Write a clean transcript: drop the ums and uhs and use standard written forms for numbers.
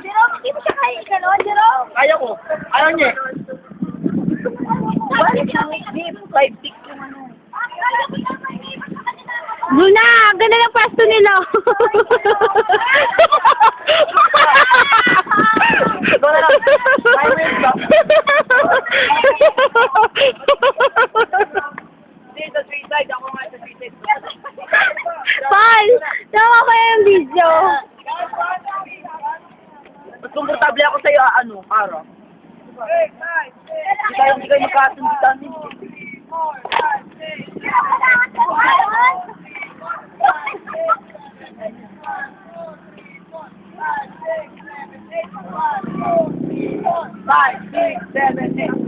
Jerome, hindi mo siya kaya gano'n, Jerome. Kaya ko. Ayaw niya eh. Bakit hindi 5'6" yung ano? Luna, ang ganda ng pasto nila. Doon na lang. Kaya mo yun ba? Hindi, sa street side. Ako nga sa street side. Paul, tama ko yung video. Mas komportable ako sa'yo, para. Hindi kayo magkasundo sa amin. Five, six, seven, eight.